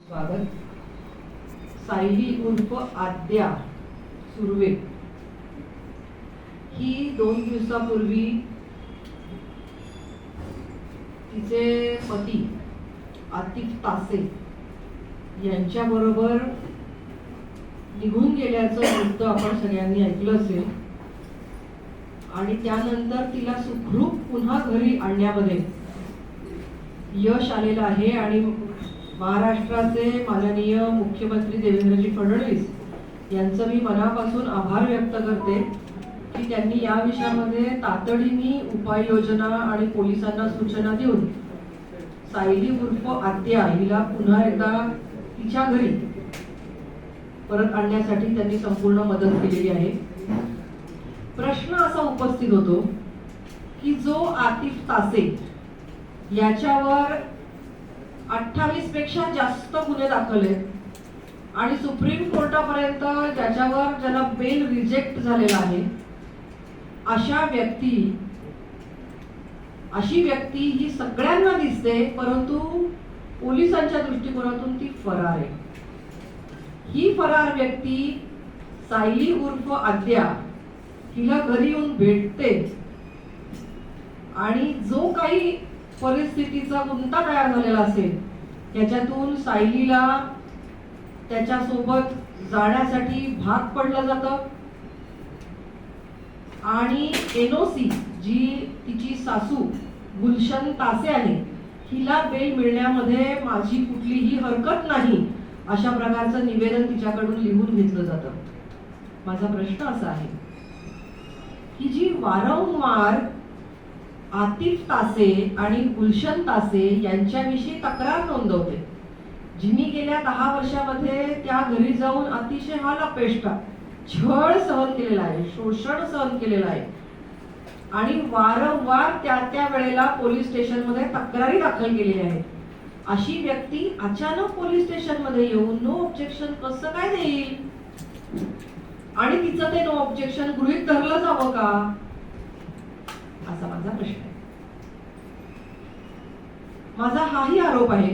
स्वागत. सायली उर्फ आद्या सुर्वे ही 2 दिवसापूर्वी तिचे पती आतिफ तासे यांच्याबरोबर निघून गेल्याचं वृत्त आपण सगळ्यांनी ऐकलं असेल आणि त्यानंतर तिला सुखरूप पुन्हा घरी आणण्यामध्ये यश आलेलं आहे आणि महाराष्ट्राचे माननीय मुख्यमंत्री देवेंद्रजी फडणवीस यांचं मी मनापासून आभार व्यक्त करते की त्यांनी या विषयामध्ये तातडीने उपाययोजना आणि पोलिसांना सूचना देऊन सायली उर्फ आद्या हिला पुन्हा एकदा तिच्या घरी परत आणण्यासाठी त्यांनी संपूर्ण मदत केलेली आहे. प्रश्न असा उपस्थित होतो की जो आतिफ तासे याच्यावर 28 पेक्षा जास्त गुन्हे दाखल आहेत आणि सुप्रीम कोर्टापर्यंत ज्याला बेल रिजेक्ट झालेला आहे, अशी व्यक्ती ही सगळ्यांना दिसते, परंतु पोलिसांच्या दृष्टिकोनातून ती फरार आहे. ही फरार व्यक्ती सायली उर्फ आद्या हिला घरी येऊन भेटते आणि जो काही परिस्थितीचा गुंता तयार झालेला असेल त्याच्यातून सायलीला त्याच्यासोबत जाण्यासाठी भाग पडलं जातं आणि एनओसी जी तिची सासू गुलशन तासे आहे हिला बेल मिळण्यामध्ये माझी कुठलीही हरकत नाही अशा प्रकारचं निवेदन तिच्याकडून लिहून घेतलं जातं. माझा प्रश्न असा आहे की जी वारंवार आतिफ तासे आणि गुलशन तासे यांच्याविषयी तक्रार नोंदवते, जिनी गेल्या 10 वर्षामध्ये त्या घरी जाऊन अतिशय हाल अपेष्टा छळ सहन केलेला आहे, शोषण सहन केलेलं आहे आणि वारंवार त्या वेळेला पोलीस स्टेशनमध्ये तक्रारी दाखल केलेल्या आहेत, अशी व्यक्ती अचानक पोलीस स्टेशनमध्ये येऊन नो ऑब्जेक्शन कसं काय देईल आणि तिचं ते नो ऑब्जेक्शन गृहीत धरलं जावं का, असा माझा प्रश्न आहे. माझा हाही आरोप आहे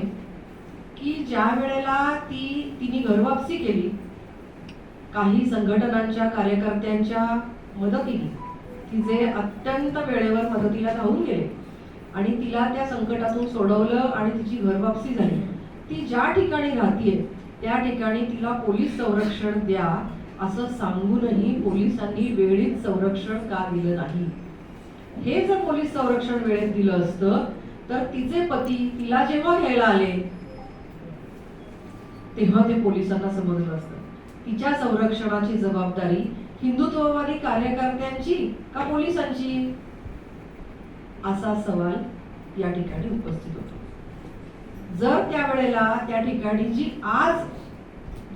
की ज्या वेळेला तिने घरवापसी केली, काही संघटनांच्या कार्यकर्त्यांच्या मदतीने तिचे अत्यंत वेळेवर मदतीला धावून गेले आणि तिला त्या संकटातून सोडवलं आणि तिची घरवापसी झाली. ती ज्या ठिकाणी राहतीये त्या ठिकाणी तिला पोलीस संरक्षण द्या असं सांगूनही पोलिसांनी वेळीच संरक्षण का दिलं नाही. हे जर पोलीस संरक्षण वेळेत दिलं असतं तर तिचे पती तिला जेव्हा घ्यायला आले तेव्हा ते पोलिसांना समजलं असतं. तिच्या संरक्षणाची जबाबदारी हिंदुत्ववादी कार्यकर्त्यांची का पोलिसांची, असा सवाल या ठिकाणी उपस्थित होतो. जर त्यावेळेला त्या ठिकाणी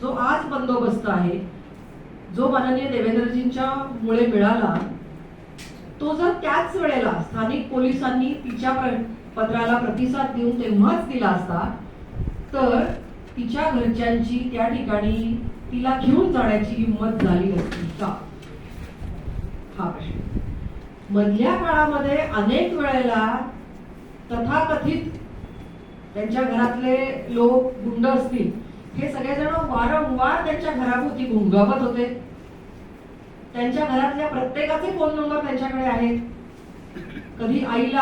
जो आज बंदोबस्त आहे, जो माननीय देवेंद्रजींच्या मुळे मिळाला, तो जर त्याच वेळेला स्थानिक पोलिसांनी तिच्या पत्राला प्रतिसाद देऊन तेव्हाच दिला असता तर तिच्या घरच्यांची त्या ठिकाणी तिला घेऊन जाण्याची हिंमत झाली असती का, हा प्रश्न. मधल्या काळामध्ये अनेक वेळेला तथाकथित त्यांच्या घरातले लोक गुंड असतील हे सगळेजण वारंवार त्यांच्या घराभोवती घुंगावत होते. त्यांच्या घरातल्या प्रत्येकाचे फोन नंबर त्यांच्याकडे आहेत. कधी आईला